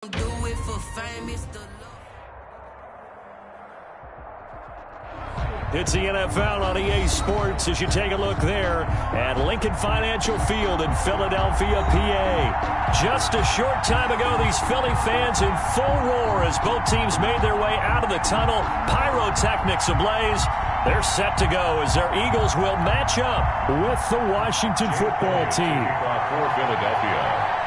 Do it for fame, it's the It's the NFL on EA Sports as you take a look there at Lincoln Financial Field in Philadelphia, PA. Just a short time ago, these Philly fans in full roar as both teams made their way out of the tunnel. Pyrotechnics ablaze. They're set to go as their Eagles will match up with the Washington football team. For Philadelphia.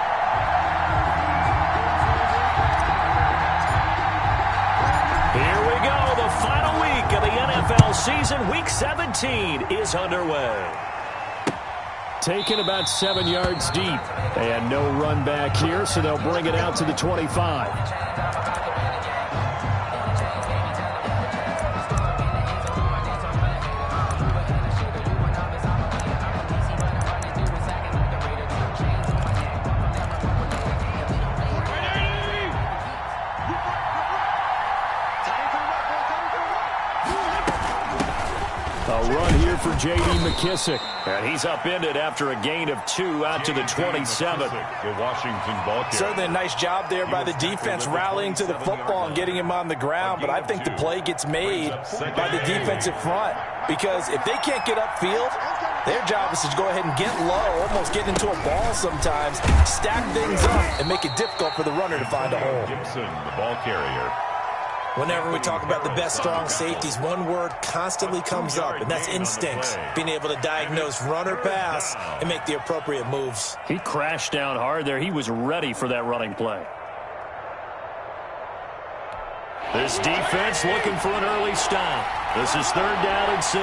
Here we go. The final week of the NFL season. Week 17 is underway. Taken about 7 yards deep. And no run back here, so they'll bring it out to the 25. For J.D. McKissick. And he's upended after a gain of 2 out to the 27. The Washington ball carrier. Certainly a nice job there by the defense rallying to the football and getting him on the ground. But I think the play gets made by the defensive front. Because if they can't get upfield, their job is to go ahead and get low, almost get into a ball sometimes, stack things up, and make it difficult for the runner to find a hole. Gibson, the ball carrier. Whenever we talk about the best strong safeties, one word constantly comes up, and that's instincts. Being able to diagnose run or pass and make the appropriate moves. He crashed down hard there. He was ready for that running play. This defense looking for an early stop. This is 3rd down and 6.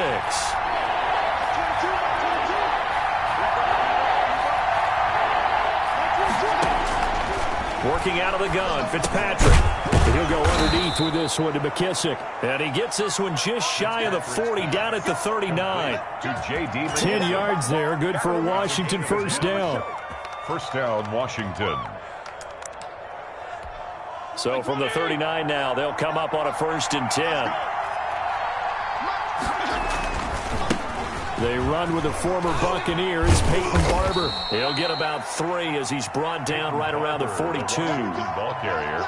Working out of the gun, Fitzpatrick. He'll go underneath with this one to McKissick. And he gets this one just shy of the 40, down at the 39. To J.D. 10 yards there, good for a Washington first down. First down, Washington. So from the 39 now, they'll come up on a 1st and 10. They run with the former Buccaneer. It's Peyton Barber. He'll get about 3 as he's brought down right around the 42. Ball carrier.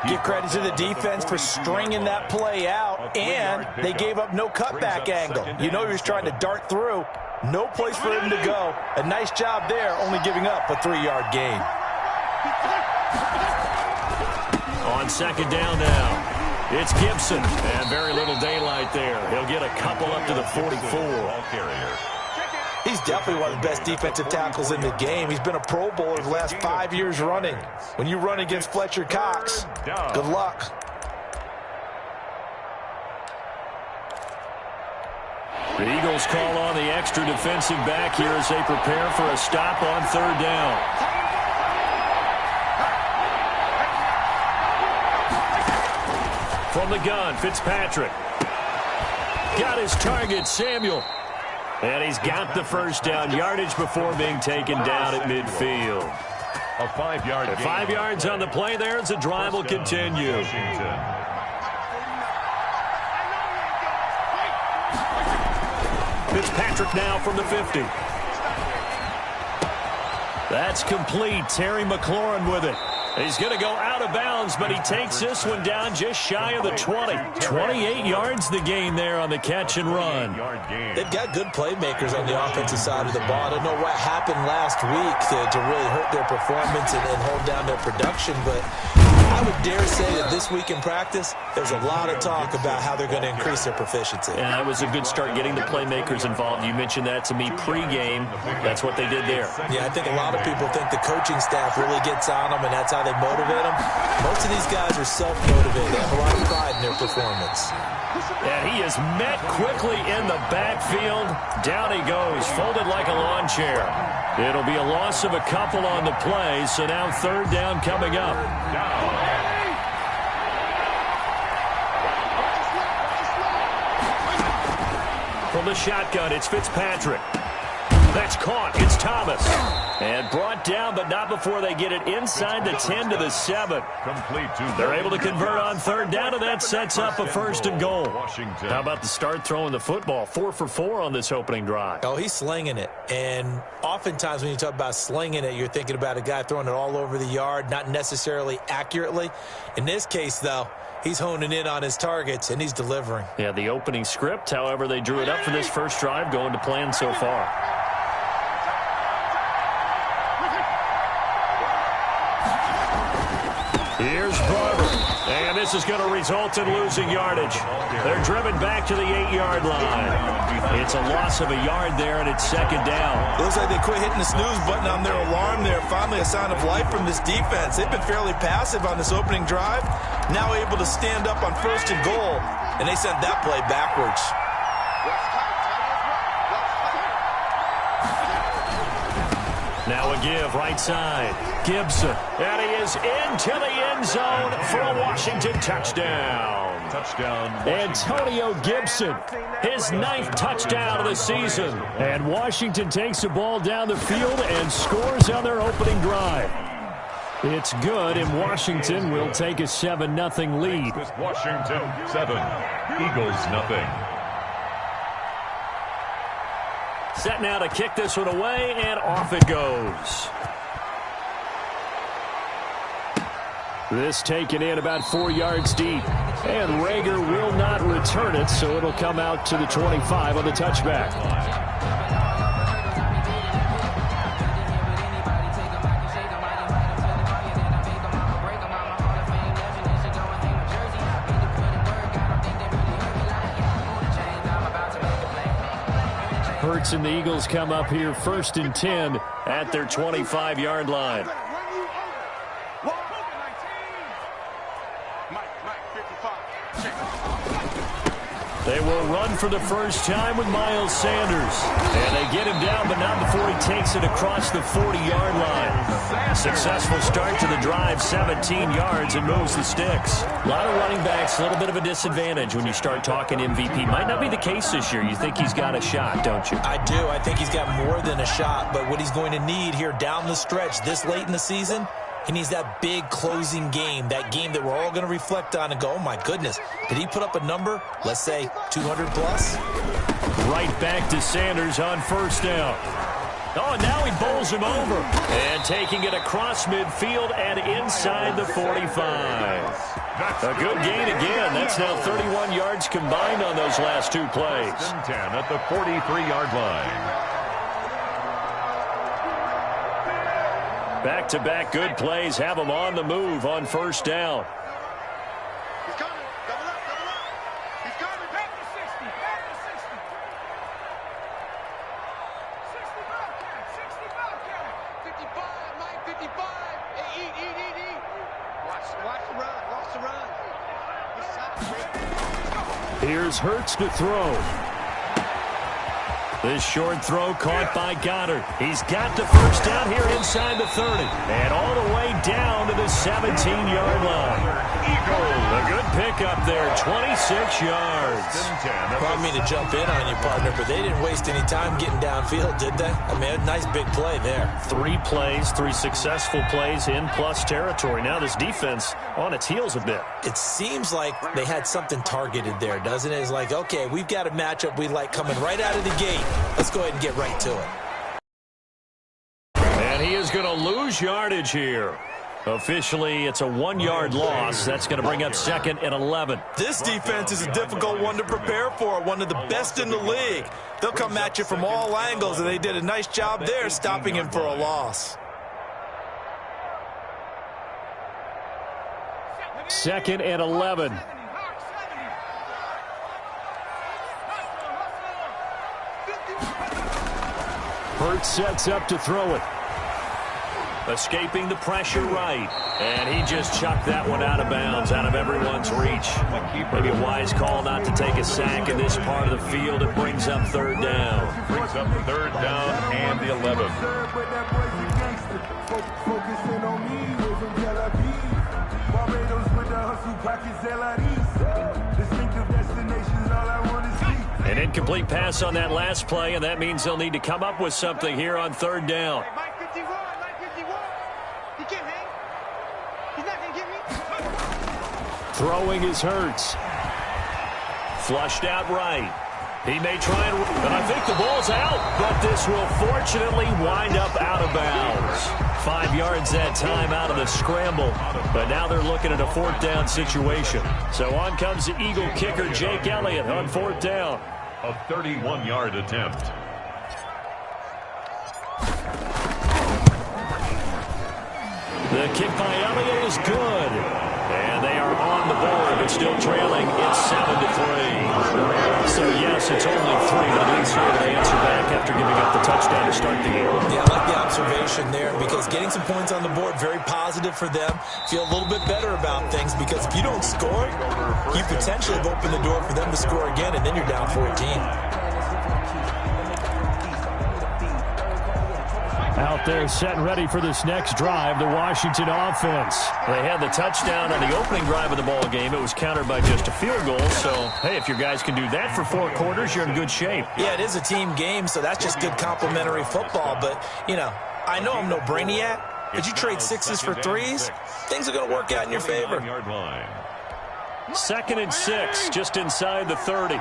Give credit to the defense for stringing that play out, and they gave up no cutback angle. You know he was trying to dart through. No place for him to go. A nice job there, only giving up a 3-yard gain. On 2nd down now, it's Gibson, and very little daylight there. He'll get a couple up to the 44. Ball carrier. He's definitely one of the best defensive tackles in the game. He's been a Pro Bowler the last 5 years running. When you run against Fletcher Cox, good luck. The Eagles call on the extra defensive back here as they prepare for a stop on 3rd down. From the gun, Fitzpatrick. Got his target, Samuel. And he's got the first down, yardage before being taken down at midfield. A 5-yard gain. 5 yards on the play there as the drive will continue. Fitzpatrick now from the 50. That's complete. Terry McLaurin with it. He's going to go out of bounds, but he takes this one down just shy of the 20. 28 yards the gain there on the catch and run. They've got good playmakers on the offensive side of the ball. I don't know what happened last week to really hurt their performance and hold down their production, but I would dare say that this week in practice, there's a lot of talk about how they're going to increase their proficiency. Yeah, that was a good start getting the playmakers involved. You mentioned that to me pregame. That's what they did there. Yeah, I think a lot of people think the coaching staff really gets on them, and that's how they motivate them. Most of these guys are self-motivated. They have a lot of pride in their performance. And he is met quickly in the backfield. Down he goes, folded like a lawn chair. It'll be a loss of a couple on the play, so now 3rd down coming up. From the shotgun, it's Fitzpatrick. That's caught. It's Thomas. And brought down, but not before they get it inside the 10 to the 7. They're able to convert on third down, and that sets up a 1st and goal. How about the start throwing the football? 4 for 4 on this opening drive. Oh, he's slinging it. And oftentimes when you talk about slinging it, you're thinking about a guy throwing it all over the yard, not necessarily accurately. In this case, though, he's honing in on his targets, and he's delivering. Yeah, the opening script, however, they drew it up for this first drive, going to plan so far. Here's Barber, and this is going to result in losing yardage. They're driven back to the 8-yard line. It's a loss of a yard there, and it's 2nd down. Looks like they quit hitting the snooze button on their alarm there. Finally a sign of life from this defense. They've been fairly passive on this opening drive. Now able to stand up on 1st and goal, and they sent that play backwards. Now a give, right side. Gibson, and he is into the end zone for a Washington touchdown. Antonio Gibson, his 9th touchdown of the season. And Washington takes the ball down the field and scores on their opening drive. It's good, and Washington will take a 7-0 lead. Washington 7, Eagles 0. Set now to kick this one away, and off it goes. This taken in about 4 yards deep. And Rager will not return it, so it'll come out to the 25 on the touchback. Hurts and the Eagles come up here 1st and 10 at their 25-yard line. They will run for the first time with Miles Sanders. And they get him down, but not before he takes it across the 40-yard line. Successful start to the drive, 17 yards, and moves the sticks. A lot of running backs, a little bit of a disadvantage when you start talking MVP. Might not be the case this year. You think he's got a shot, don't you? I do. I think he's got more than a shot, but what he's going to need here down the stretch this late in the season, he needs that big closing game, that game that we're all going to reflect on and go, oh, my goodness, did he put up a number, let's say 200 plus? Right back to Sanders on 1st down. Oh, and now he bowls him over. And taking it across midfield and inside the 45. A good gain again. That's now 31 yards combined on those last 2 plays. 10 at the 43-yard line. Back-to-back good plays have them on the move on 1st down. He's coming. Double up. He's coming. Back to 60. Back to 60. 60 Bobcat. 60 Bobcat. 55, Mike. 55. Hey, eat. Watch the run. Here's Hurts to throw. This short throw caught by Goddard. He's got the first down here inside the 30. And all the way down to the 17-yard line. A good pickup there, 26 yards. Well, I mean to jump in on you, partner, but they didn't waste any time getting downfield, did they? I mean, a nice big play there. 3 plays, 3 successful plays in plus territory. Now this defense on its heels a bit. It seems like they had something targeted there, doesn't it? It's like, okay, we've got a matchup we like coming right out of the gate. Let's go ahead and get right to it. And he is going to lose yardage here. Officially, it's a 1-yard loss. That's going to bring up 2nd and 11. This defense is a difficult one to prepare for, one of the best in the league. They'll come at you from all angles, and they did a nice job there stopping him for a loss. 2nd and 11. Hurts sets up to throw it. Escaping the pressure right. And he just chucked that one out of bounds, out of everyone's reach. Maybe a wise call not to take a sack in this part of the field. It brings up 3rd down. Brings up 3rd down and the 11. And Incomplete pass on that last play, and that means they'll need to come up with something here on third down. Mike 51, Mike 51. He can't hang. He's not going to get me. Throwing is Hurts. Flushed out right. He may try and I think the ball's out, but this will fortunately wind up out of bounds. 5 yards that time out of the scramble, but now they're looking at a fourth down situation. So on comes the Eagle kicker, Jake Elliott, on fourth down. A 31-yard attempt. The kick by Elliott is good. And they are on the board, but still trailing. It's 7-3. So, yes, it's only 3, but at least here they answer back after giving up the touchdown to start the game. Yeah, I like the observation there because getting some points on the board, very positive for them. Feel a little bit better about things because if you don't score, you potentially have opened the door for them to score again, and then you're down 14. Out there set and ready for this next drive, the Washington offense. They had the touchdown on the opening drive of the ball game. It was countered by just a field goal. So, hey, if your guys can do that for 4 quarters, you're in good shape. Yeah, it is a team game, so that's just good complimentary football. But, you know, I know I'm no brainiac, but you trade 6s for 3s, things are going to work out in your favor. 2nd and 6, just inside the 30.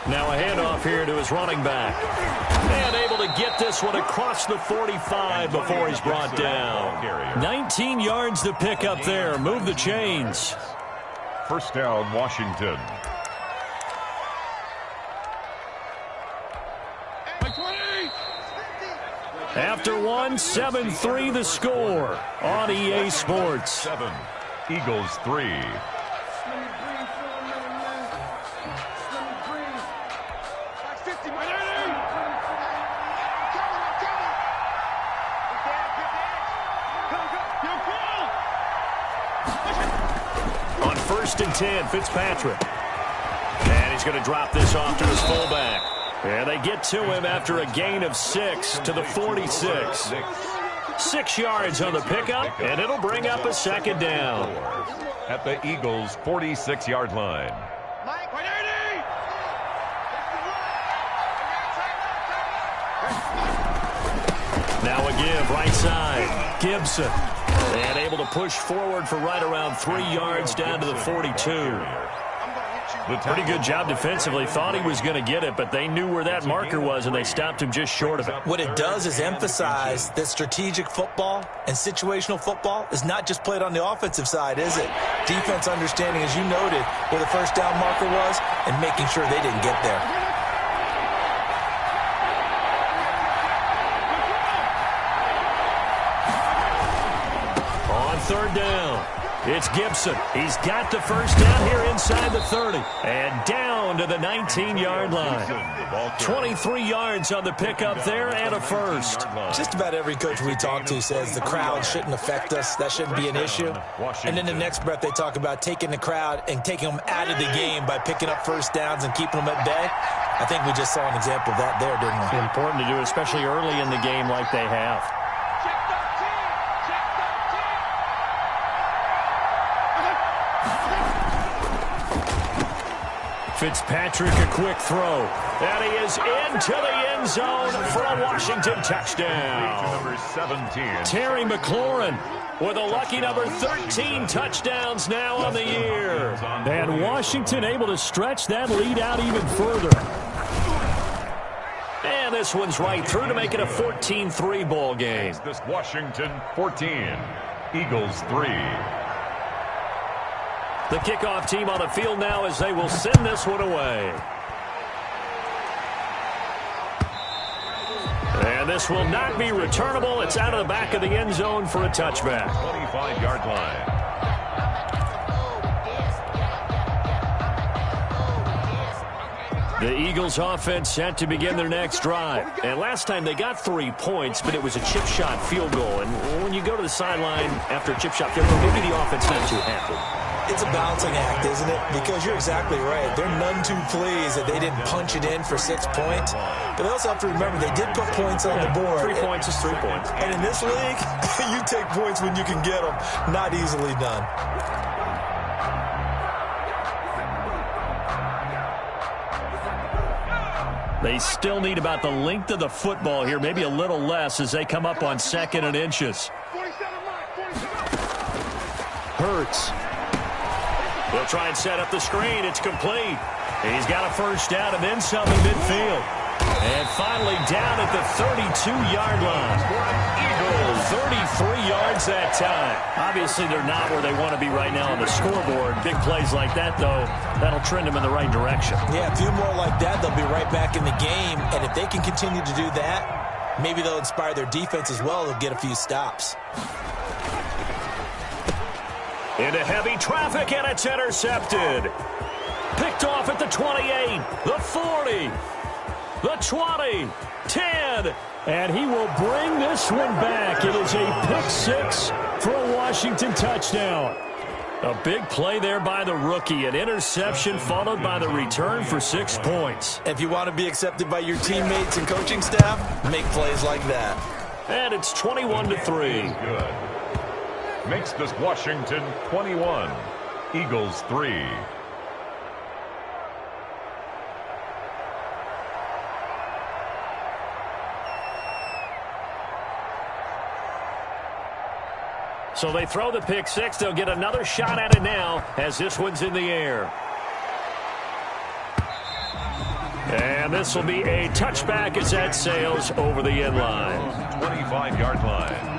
Now a handoff here to his running back. And able to get this one across the 45 before he's brought down. 19 yards to pick up there. Move the chains. First down, Washington. After 1, 7-3 the score on EA Sports. 7, Eagles 3. On 1st and 10, Fitzpatrick. And he's going to drop this off to his fullback. And they get to him after a gain of 6 to the 46. 6 yards on the pickup, and it'll bring up a 2nd down. At the Eagles' 46-yard line. Now a give, right side. Gibson. And able to push forward for right around 3 yards down to the 42. Pretty good job defensively. Thought he was going to get it, but they knew where that marker was, and they stopped him just short of it. What it does is emphasize that strategic football and situational football is not just played on the offensive side, is it? Defense understanding, as you noted, where the first down marker was and making sure they didn't get there. On 3rd down, it's Gibson. He's got the first down here inside the 30. And down to the 19-yard line. 23 yards on the pickup there and a first. Just about every coach we talk to says the crowd shouldn't affect us. That shouldn't be an issue. And in the next breath, they talk about taking the crowd and taking them out of the game by picking up first downs and keeping them at bay. I think we just saw an example of that there, didn't we? Important to do, especially early in the game like they have. Fitzpatrick, a quick throw. And he is into the end zone for a Washington touchdown. Number 17. Terry McLaurin with a lucky number 13 touchdowns now on the year. And Washington able to stretch that lead out even further. And this one's right through to make it a 14-3 ball game. This Washington 14, Eagles 3. The kickoff team on the field now as they will send this one away. And this will not be returnable. It's out of the back of the end zone for a touchback. 25-yard line. The Eagles offense set to begin their next drive. And last time they got 3 points, but it was a chip shot field goal. And when you go to the sideline after a chip shot field goal, maybe the offense not too happy. It's a balancing act, isn't it? Because you're exactly right. They're none too pleased that they didn't punch it in for 6 points. But they also have to remember they did put points on the board. 3 points is 3 points. And in this league, you take points when you can get them. Not easily done. They still need about the length of the football here, maybe a little less as they come up on 2nd and inches. Hurts. They'll try and set up the screen. It's complete. He's got a first down and then some in midfield. And finally down at the 32-yard line. Eagles, 33 yards that time. Obviously, they're not where they want to be right now on the scoreboard. Big plays like that, though, that'll trend them in the right direction. Yeah, a few more like that, they'll be right back in the game. And if they can continue to do that, maybe they'll inspire their defense as well. They'll get a few stops. Into heavy traffic, and it's intercepted. Picked off at the 28, the 40, the 20, 10, and he will bring this one back. It is a pick six for a Washington touchdown. A big play there by the rookie, an interception followed by the return for 6 points. If you want to be accepted by your teammates and coaching staff, make plays like that. And it's 21-3. Good. Makes this Washington 21, Eagles 3. So they throw the pick six. They'll get another shot at it now as this one's in the air. And this will be a touchback as that sails over the end line. 25-yard line.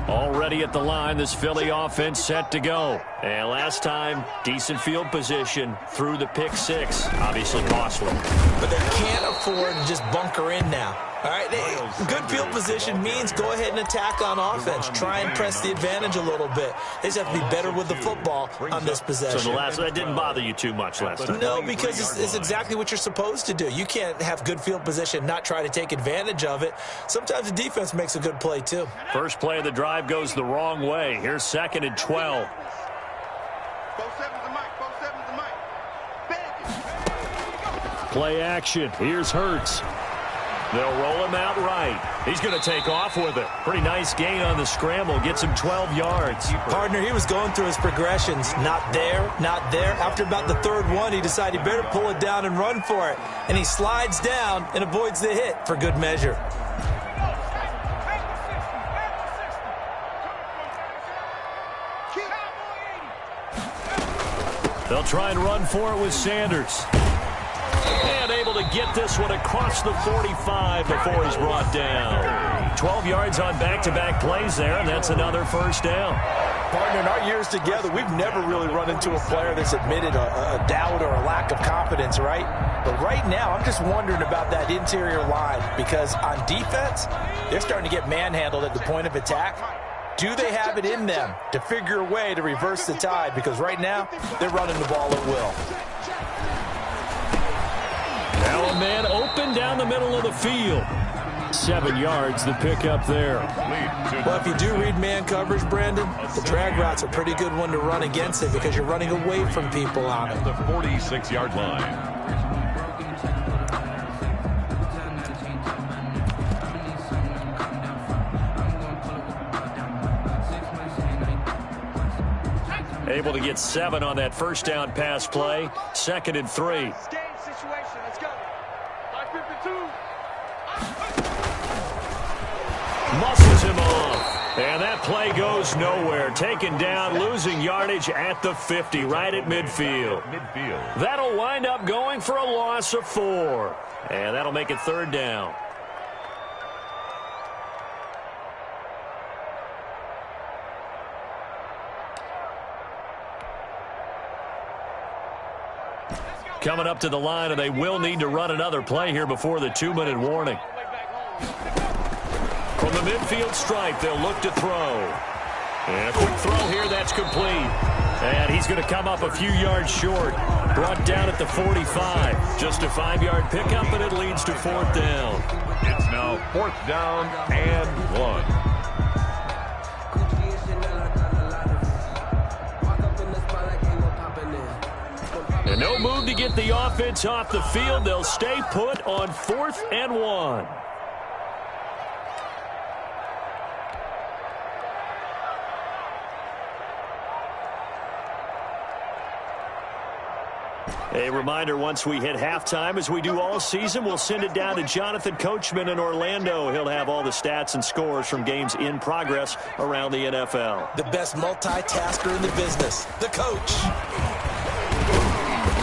Already at the line, this Philly offense set to go. And last time, decent field position through the pick six. Obviously costly. But they can't afford to just bunker in now. All right, good field position means go ahead and attack on offense. Try and press the advantage a little bit. They just have to be better with the football on this possession. So that didn't bother you too much last time? No, because it's exactly what you're supposed to do. You can't have good field position, not try to take advantage of it. Sometimes the defense makes a good play, too. First play of the drive goes the wrong way. Here's 2nd and 12. Play action. Here's Hurts. They'll roll him out right. He's going to take off with it. Pretty nice gain on the scramble. Gets him 12 yards. Partner, he was going through his progressions. Not there, not there. After about the third one, he decided he better pull it down and run for it. And he slides down and avoids the hit for good measure. They'll try and run for it with Sanders. And able to get this one across the 45 before he's brought down. 12 yards on back-to-back plays there, and that's another first down. Partner, in our years together, we've never really run into a player that's admitted a doubt or a lack of confidence, right? But right now, I'm just wondering about that interior line because on defense, they're starting to get manhandled at the point of attack. Do they have it in them to figure a way to reverse the tide? Because right now, they're running the ball at will. Now a man open down the middle of the field. 7 yards, the pickup there. Well, if you do read man coverage, Brandon, the drag route's a pretty good one to run against it because you're running away from people on it. The 46-yard line. Able to get 7 on that first down pass play. 2nd and 3. Muscles him off. And that play goes nowhere. Taken down, losing yardage at the 50, right at midfield. That'll wind up going for a loss of 4. And that'll make it 3rd down. Coming up to the line, and they will need to run another play here before the 2-minute warning. From the midfield stripe, they'll look to throw. And a quick throw here, that's complete. And he's going to come up a few yards short. Brought down at the 45. Just a 5-yard pickup, and it leads to 4th down. It's now 4th down and 1. And no move to get the offense off the field. They'll stay put on 4th and 1. A reminder, once we hit halftime, as we do all season, we'll send it down to Jonathan Coachman in Orlando. He'll have all the stats and scores from games in progress around the NFL. The best multitasker in the business, the coach.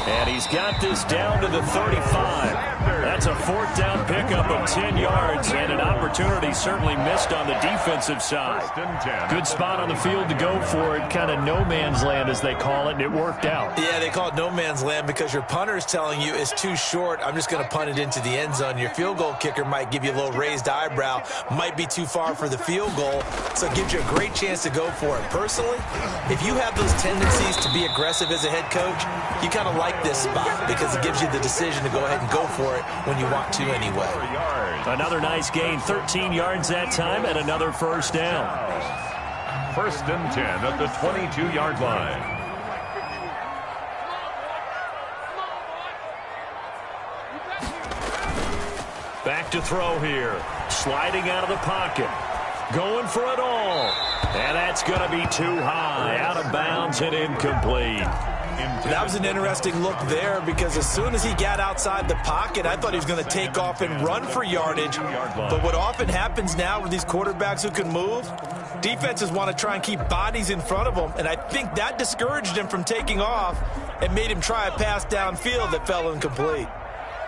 And he's got this down to the 35. That's a fourth down pickup of 10 yards and an opportunity certainly missed on the defensive side. Good spot on the field to go for it, kind of no man's land as they call it, and it worked out. Yeah, they call it no man's land because your punter is telling you it's too short. I'm just going to punt it into the end zone. Your field goal kicker might give you a little raised eyebrow, might be too far for the field goal, so it gives you a great chance to go for it. Personally, if you have those tendencies to be aggressive as a head coach, you kind of like this spot because it gives you the decision to go ahead and go for it when you want to anyway. Another nice gain, 13 yards that time, and another first down. 1st and 10 at the 22-yard line. Back to throw here. Sliding out of the pocket. Going for it all. And that's going to be too high. Out of bounds and incomplete. That was an interesting look there because as soon as he got outside the pocket, I thought he was going to take off and run for yardage. But what often happens now with these quarterbacks who can move, defenses want to try and keep bodies in front of them, and I think that discouraged him from taking off and made him try a pass downfield that fell incomplete.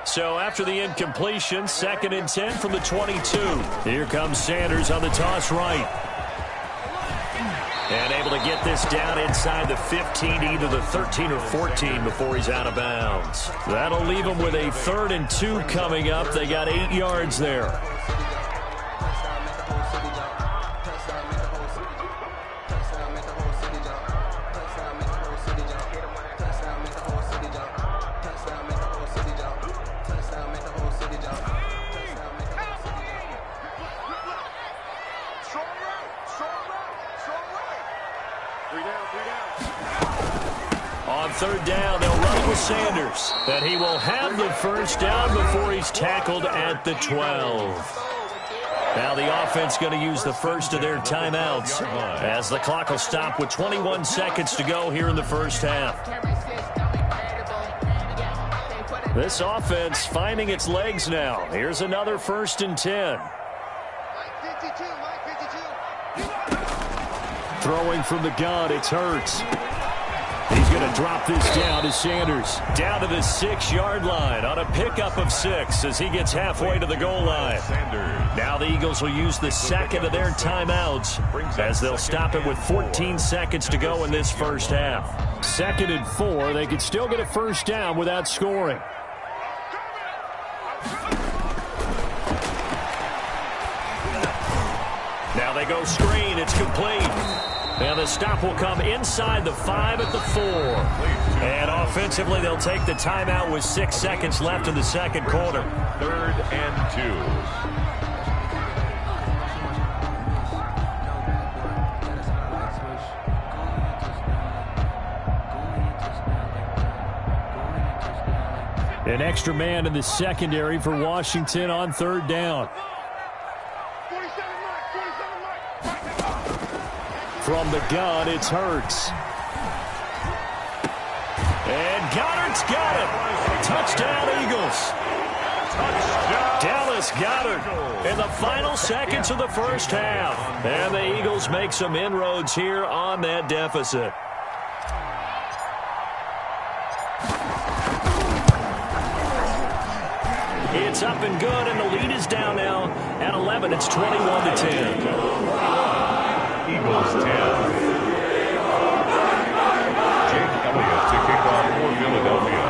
So after the incompletion, 2nd and 10 from the 22. Here comes Sanders on the toss right. And able to get this down inside the 15, either the 13 or 14 before he's out of bounds. That'll leave him with a 3rd and 2 coming up. They got 8 yards there. On 3rd down, they'll run with Sanders. And he will have the first down before he's tackled at the 12. Now the offense going to use the first of their timeouts as the clock will stop with 21 seconds to go here in the first half. This offense finding its legs now. Here's another 1st and 10. Throwing from the gun, it's Hurts. He's going to drop this down to Sanders. Down to the 6-yard line on a pickup of 6 as he gets halfway to the goal line. Now the Eagles will use the second of their timeouts as they'll stop it with 14 seconds to go in this first half. 2nd and 4. They could still get a first down without scoring. Now they go screen. It's complete. And the stop will come inside the 5 at the 4. And offensively, they'll take the timeout with 6 seconds left in the second quarter. 3rd and 2. An extra man in the secondary for Washington on 3rd down. From the gun, it's Hurts. And Goddard's got it. Touchdown, Eagles. Touchdown. Dallas Goedert in the final seconds of the first half. And the Eagles make some inroads here on that deficit. It's up and good, and the lead is down now at 11. It's 21-10. Eagles 10. Jake Elliott to kick off for Philadelphia.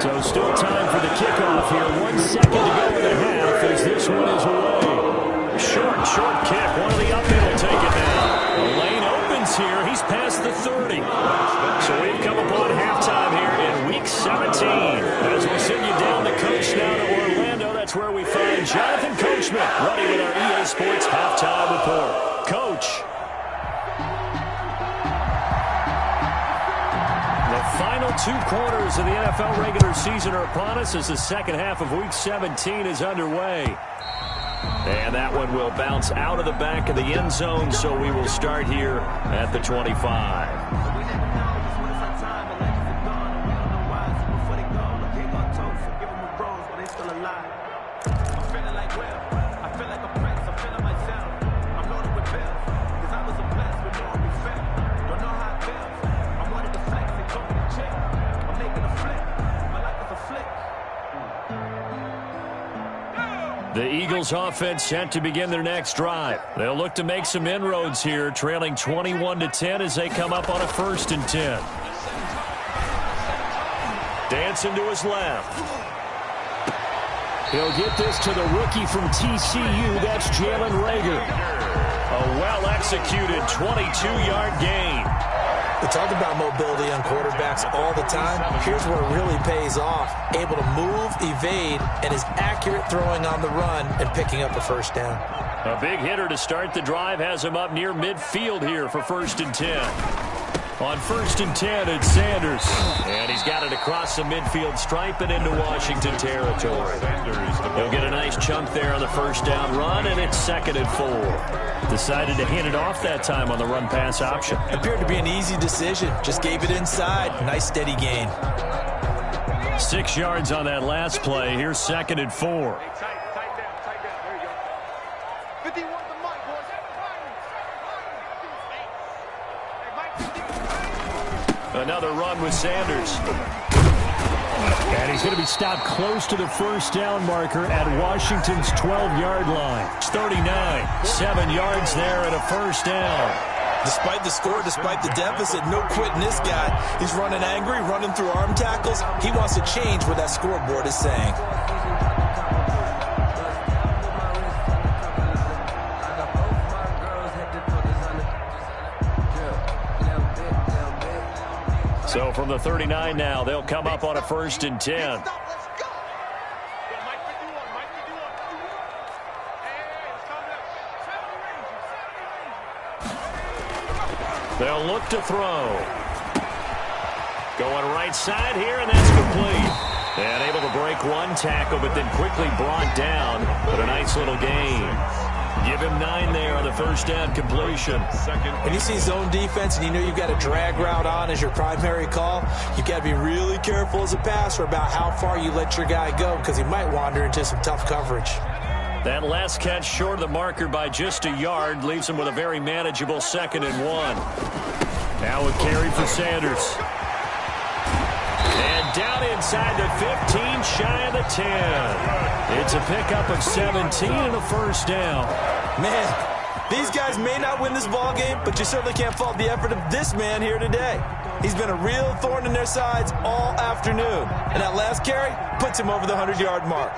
So still time for the kickoff here. 1 second to go in the half as this one is away. Short kick. One of the upfield will take it now. The lane opens here. He's past the 30. So we've come upon halftime here in Week 17. As we send you down the coast now to Orlando, that's where we find Jonathan Coachman running with our EA Sports Halftime Report. Coach. The final 2 quarters of the NFL regular season are upon us as the second half of Week 17 is underway. And that one will bounce out of the back of the end zone, so we will start here at the 25. still alive. I'm feeling like Will. I feel like a prince. I'm feeling myself. I'm loaded with bills. Cause I was a blessed with no respect. Don't know how it feels. I wanted to flex and go with the chick. I'm making a flip. My life is a flick. The Eagles offense set to begin their next drive. They'll look to make some inroads here, trailing 21-10 as they come up on a 1st and 10. Dancing to his left. He'll get this to the rookie from TCU. That's Jalen Reagor. A well-executed 22-yard gain. We talk about mobility on quarterbacks all the time. Here's where it really pays off. Able to move, evade, and is accurate throwing on the run and picking up a 1st down. A big hitter to start the drive has him up near midfield here for 1st and 10. On 1st and 10, it's Sanders. And he's got it across the midfield stripe and into Washington territory. He'll get a nice chunk there on the 1st down run, and it's 2nd and 4. Decided to hand it off that time on the run-pass option. Appeared to be an easy decision. Just gave it inside. Nice steady gain. 6 yards on that last play. Here's 2nd and 4. Tight down. There you go. 51 to Mike, boys. Another run with Sanders. And he's going to be stopped close to the 1st down marker at Washington's 12-yard line. It's 39. 7 yards there and a 1st down. Despite the score, despite the deficit, no quitting this guy. He's running angry, running through arm tackles. He wants to change what that scoreboard is saying. So from the 39 now, they'll come up on a 1st and 10. They'll look to throw. Going right side here, and that's complete. And able to break one tackle, but then quickly brought down. But a nice little gain. Give him 9 there on the 1st down completion. When you see zone defense and you know you've got a drag route on as your primary call, you've got to be really careful as a passer about how far you let your guy go because he might wander into some tough coverage. That last catch short of the marker by just a yard leaves him with a very manageable 2nd and 1. Now a carry for Sanders. And down inside the 15, shy of the 10. It's a pickup of 17 and a 1st down. Man, these guys may not win this ball game, but you certainly can't fault the effort of this man here today. He's been a real thorn in their sides all afternoon. And that last carry puts him over the 100-yard mark.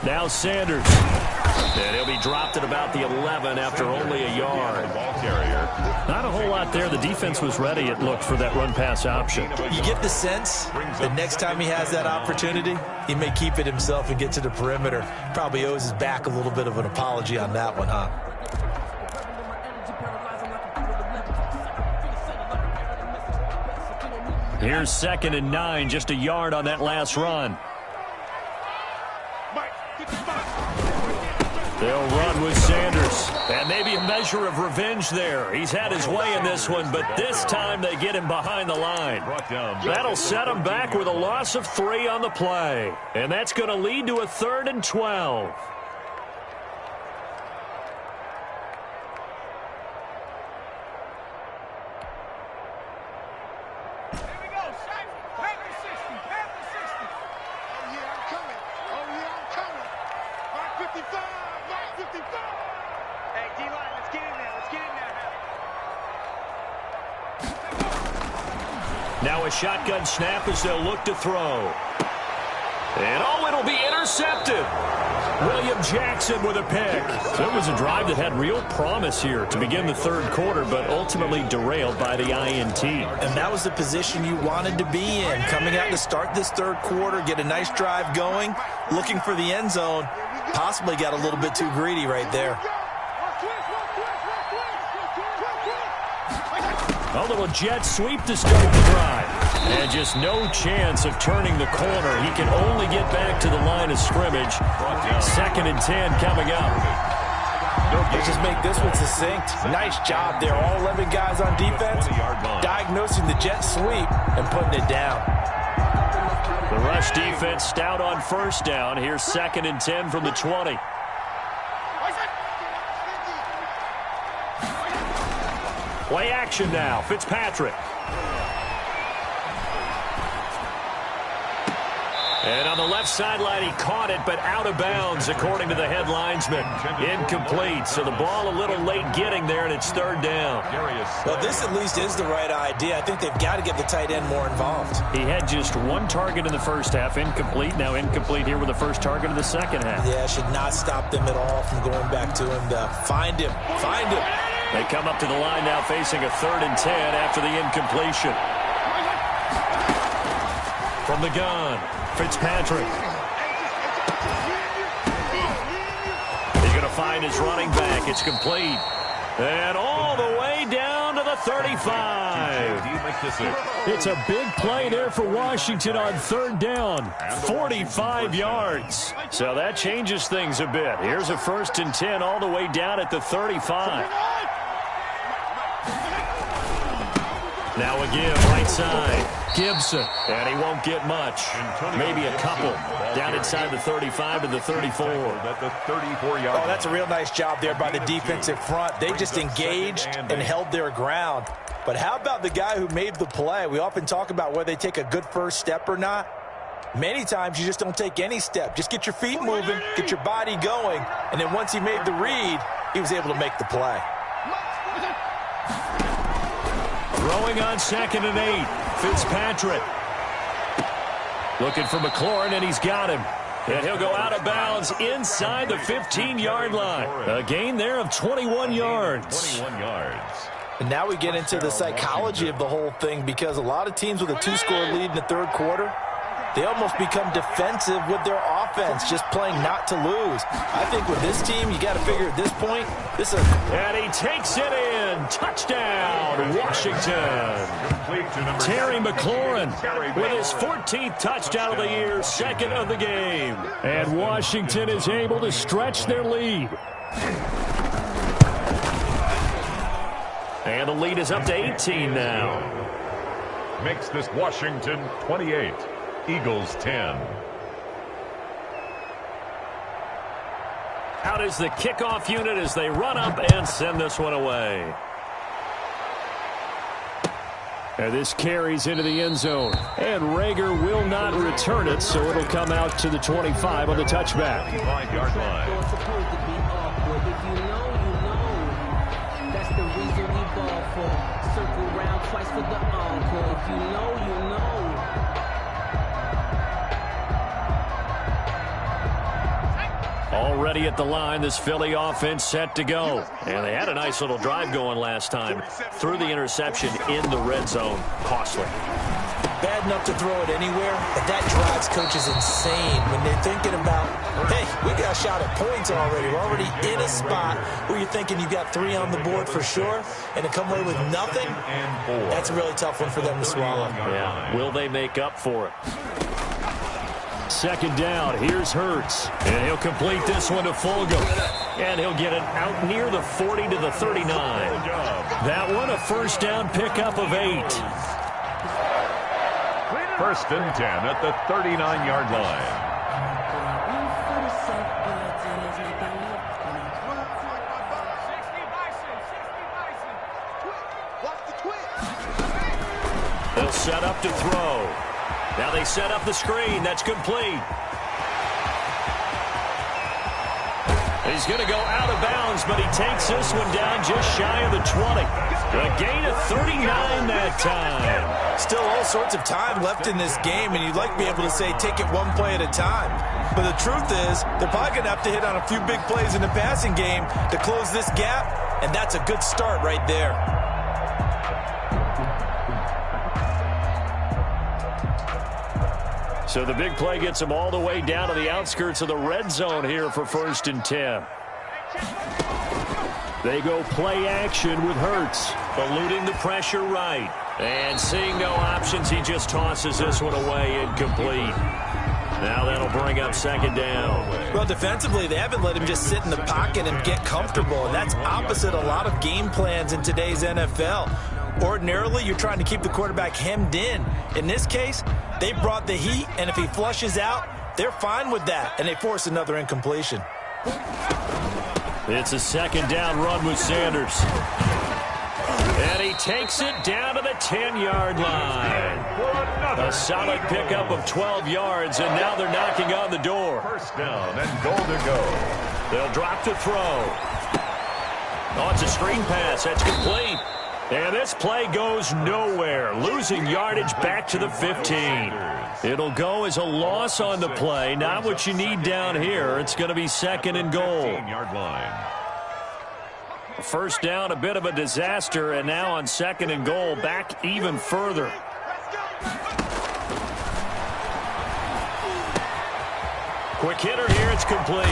Now Sanders. And he'll be dropped at about the 11 after only a yard. Not a whole lot there. The defense was ready, it looked, for that run-pass option. You get the sense that next time he has that opportunity, he may keep it himself and get to the perimeter. Probably owes his back a little bit of an apology on that one, huh? Here's 2nd and 9, just a yard on that last run. They'll run with Sanders. And maybe a measure of revenge there. He's had his way in this one, but this time they get him behind the line. That'll set him back with a loss of 3 on the play. And that's going to lead to a 3rd and 12. Now a shotgun snap as they'll look to throw. And oh, it'll be intercepted. William Jackson with a pick. So it was a drive that had real promise here to begin the 3rd quarter, but ultimately derailed by the INT. And that was the position you wanted to be in. Coming out to start this 3rd quarter, get a nice drive going, looking for the end zone. Possibly got a little bit too greedy right there. A little jet sweep to start the drive. And just no chance of turning the corner. He can only get back to the line of scrimmage. 2nd and 10 coming up. Let's just make this one succinct. Nice job there. All 11 guys on defense. diagnosing the jet sweep and putting it down. The rush defense stout on first down. Here's 2nd and 10 from the 20. Play action now. Fitzpatrick. And on the left sideline, he caught it, but out of bounds, according to the head linesman. Incomplete, so the ball a little late getting there, and it's 3rd down. Well, this at least is the right idea. I think they've got to get the tight end more involved. He had just 1 target in the first half, incomplete. Now incomplete here with the first target of the second half. Yeah, should not stop them at all from going back to him to find him. Find him. They come up to the line now facing a 3rd and 10 after the incompletion. From the gun, Fitzpatrick. He's going to find his running back. It's complete. And all the way down to the 35. It's a big play there for Washington on 3rd down. 45 yards. So that changes things a bit. Here's a 1st and 10 all the way down at the 35. Now again, right side. Gibson. And he won't get much. Maybe a couple. Down inside the 35 to the 34. Oh, that's a real nice job there by the defensive front. They just engaged and held their ground. But how about the guy who made the play? We often talk about whether they take a good first step or not. Many times you just don't take any step. Just get your feet moving, get your body going, and then once he made the read, he was able to make the play. Throwing on 2nd and 8. Fitzpatrick. Looking for McLaurin, and he's got him. And he'll go out of bounds inside the 15-yard line. A gain there of 21 yards. 21 yards. And now we get into the psychology of the whole thing, because a lot of teams with a 2-score lead in the 3rd quarter, they almost become defensive with their offense, just playing not to lose. I think with this team, you got to figure at this point, this is... And he takes it in. Touchdown, Washington. Terry McLaurin with his 14th touchdown of the year, 2nd of the game. And Washington is able to stretch their lead. And the lead is up to 18 now. Makes this Washington 28. Eagles 10. Out is the kickoff unit as they run up and send this one away. And this carries into the end zone. And Rager will not return it, so it'll come out to the 25 on the touchback. 5-yard line. That's the reason we ball for. Circle round twice for the encore. If you know, you know. Already at the line, this Philly offense set to go. And they had a nice little drive going last time. Threw the interception in the red zone. Costly. Bad enough to throw it anywhere, but that drives coaches insane when they're thinking about, hey, we got a shot at points already. We're already in a spot where you're thinking you got 3 on the board for sure, and to come away with nothing, that's a really tough one for them to swallow. Yeah. Will they make up for it? 2nd down. Here's Hurts. And he'll complete this one to Fulgham. And he'll get it out near the 40 to the 39. That one a 1st down pickup of 8. 1st and 10 at the 39-yard line. They'll set up to throw. Now they set up the screen. That's complete. He's going to go out of bounds, but he takes this one down just shy of the 20. A gain of 39 that time. Still all sorts of time left in this game, and you'd like to be able to say take it one play at a time. But the truth is, they're probably going to have to hit on a few big plays in the passing game to close this gap, and that's a good start right there. So the big play gets them all the way down to the outskirts of the red zone here for 1st and 10. They go play action with Hurts. Eluding the pressure right. And seeing no options, he just tosses this one away, incomplete. Now that'll bring up 2nd down. Well, defensively, they haven't let him just sit in the pocket and get comfortable, and that's opposite a lot of game plans in today's NFL. Ordinarily, you're trying to keep the quarterback hemmed in. In this case, they brought the heat, and if he flushes out, they're fine with that, and they force another incompletion. It's a second down run with Sanders. And he takes it down to the 10-yard line. A solid pickup of 12 yards, and now they're knocking on the door. First down and goal to go. They'll drop to throw. Oh, it's a screen pass. That's complete. And this play goes nowhere, losing yardage back to the 15. It'll go as a loss on the play. Not what you need down here. It's going to be second and goal. 15-yard line. First down, a bit of a disaster, and now on second and goal, back even further. Quick hitter here, it's complete.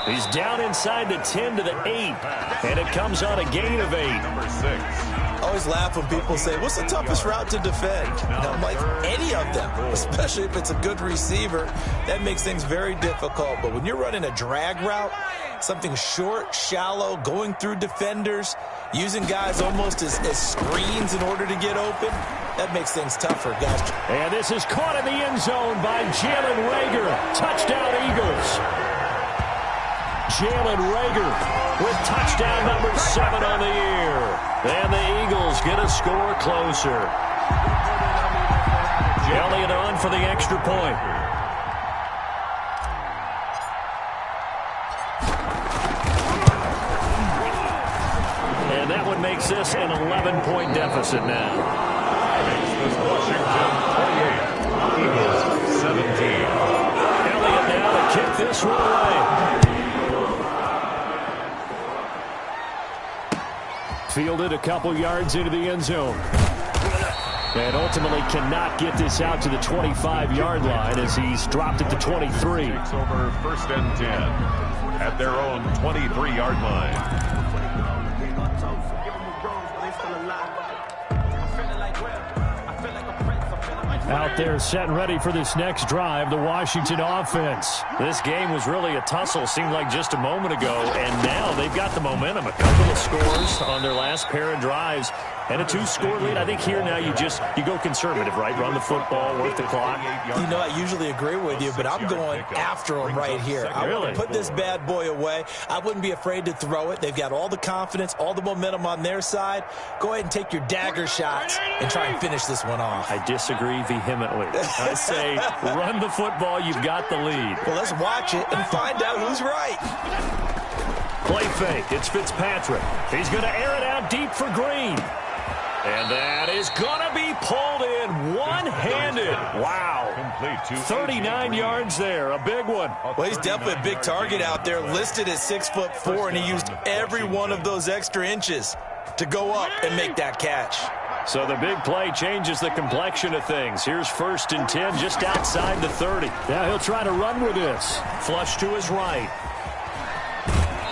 He's down inside the 10 to the 8, and it comes on a gain of 8. Number 6. I always laugh when people say, what's the toughest route to defend? And I'm like, any of them, especially if it's a good receiver. That makes things very difficult. But when you're running a drag route, something short, shallow, going through defenders, using guys almost as screens in order to get open, that makes things tougher, guys. And this is caught in the end zone by Jalen Reagor. Touchdown, Eagles. Jalen Reagor with touchdown number 7 on the year. And the Eagles get a score closer. Elliott on for the extra point. And that one makes this an 11-point deficit now. Makes this Washington 28. Eagles 17. Elliott now to kick this one away. Fielded a couple yards into the end zone. And ultimately cannot get this out to the 25-yard line as he's dropped it to 23. Takes over first and 10 at their own 23-yard line. Out there set and ready for this next drive, the Washington offense. This game was really a tussle, seemed like just a moment ago, and now they've got the momentum. A couple of scores on their last pair of drives, and a 2-score lead. I think here now you go conservative, right? Run the football, work the clock. You know, I usually agree with you, but I'm going after them right here. I want to put this bad boy away. I wouldn't be afraid to throw it. They've got all the confidence, all the momentum on their side. Go ahead and take your dagger shots and try and finish this one off. I disagree vehemently. I say run the football. You've got the lead. Well, let's watch it and find out who's right. Play fake. It's Fitzpatrick. He's going to air it out deep for Green. And that is going to be pulled in one-handed. Wow. 39 yards there. A big one. Well, he's definitely a big target out there, listed at 6'4", and he used every one of those extra inches to go up and make that catch. So the big play changes the complexion of things. Here's first and 10 just outside the 30. Now he'll try to run with this. Flush to his right.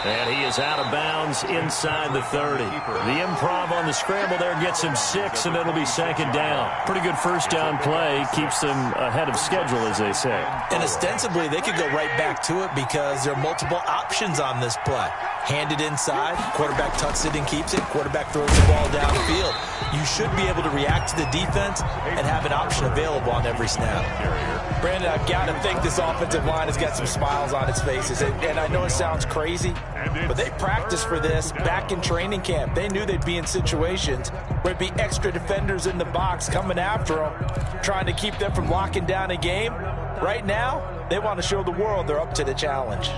And he is out of bounds inside the 30. The improv on the scramble there gets him 6, and it'll be second down. Pretty good first down play. Keeps them ahead of schedule, as they say. And ostensibly, they could go right back to it because there are multiple options on this play. Handed inside, quarterback tucks it and keeps it, quarterback throws the ball downfield. You should be able to react to the defense and have an option available on every snap. Brandon, I've got to think this offensive line has got some smiles on its faces. And I know it sounds crazy, but they practiced for this back in training camp. They knew they'd be in situations where it'd be extra defenders in the box coming after them, trying to keep them from locking down a game. Right now, they want to show the world they're up to the challenge.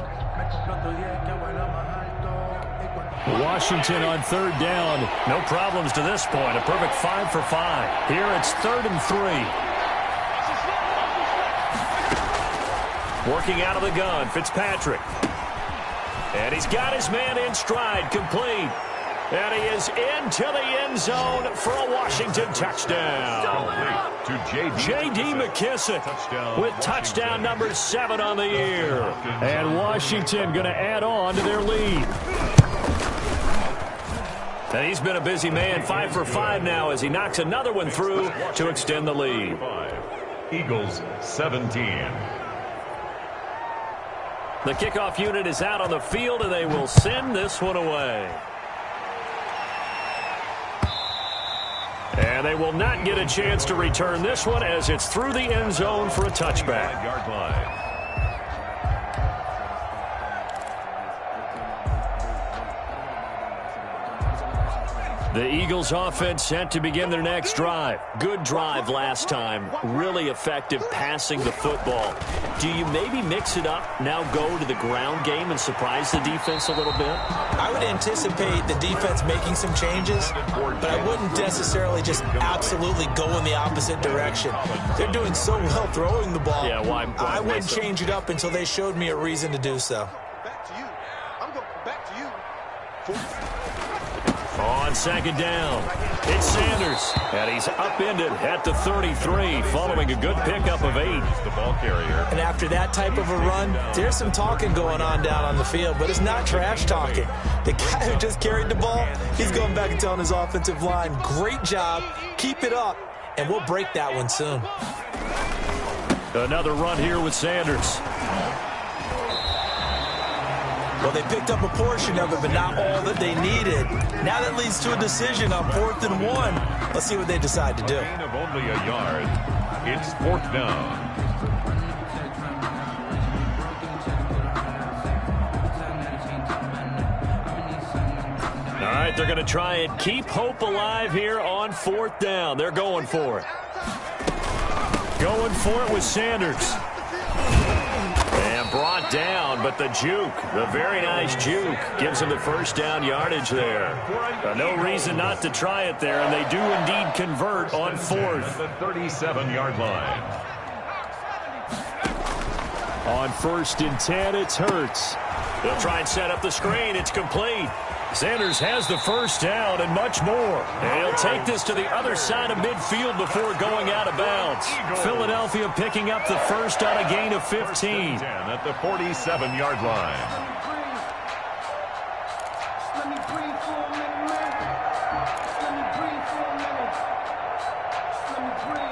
Washington on third down. No problems to this point. A perfect 5 for 5. Here it's 3rd and 3. Working out of the gun, Fitzpatrick. And he's got his man in stride, complete. And he is into the end zone for a Washington touchdown. To J.D. McKissic with touchdown number 7 on the year. And Washington going to add on to their lead. And he's been a busy man, 5 for 5 now as he knocks another one through to extend the lead. Eagles 17. The kickoff unit is out on the field, and they will send this one away. And they will not get a chance to return this one as it's through the end zone for a touchback. 5-yard line. The Eagles offense set to begin their next drive. Good drive last time. Really effective passing the football. Do you maybe mix it up, now go to the ground game and surprise the defense a little bit? I would anticipate the defense making some changes, but I wouldn't necessarily just absolutely go in the opposite direction. They're doing so well throwing the ball. Yeah, why I wouldn't change it up until they showed me a reason to do so. Back to you. I'm going back to you. On second down, it's Sanders, and he's upended at the 33 following a good pickup of 8. The ball carrier. And after that type of a run, there's some talking going on down on the field, but it's not trash talking. The guy who just carried the ball, he's going back and telling his offensive line, great job, keep it up, and we'll break that one soon. Another run here with Sanders. Well, they picked up a portion of it, but not all that they needed. Now that leads to a decision on 4th and 1. Let's see what they decide to do. A gain of only a yard. It's 4th down. All right, they're going to try and keep hope alive here on 4th down. They're going for it. Going for it with Sanders. And brought down, but the juke, the very nice juke, gives him the first down yardage there. No reason not to try it there, and they do indeed convert on 4th. The 37-yard line. On 1st and 10, it's Hurts. They'll try and set up the screen. It's complete. Sanders has the first down and much more. And he'll take this to the other side of midfield before going out of bounds. Philadelphia picking up the first on a gain of 15. At the 47-yard line. Let me breathe for a minute, man. Let me breathe for a minute. Let me breathe.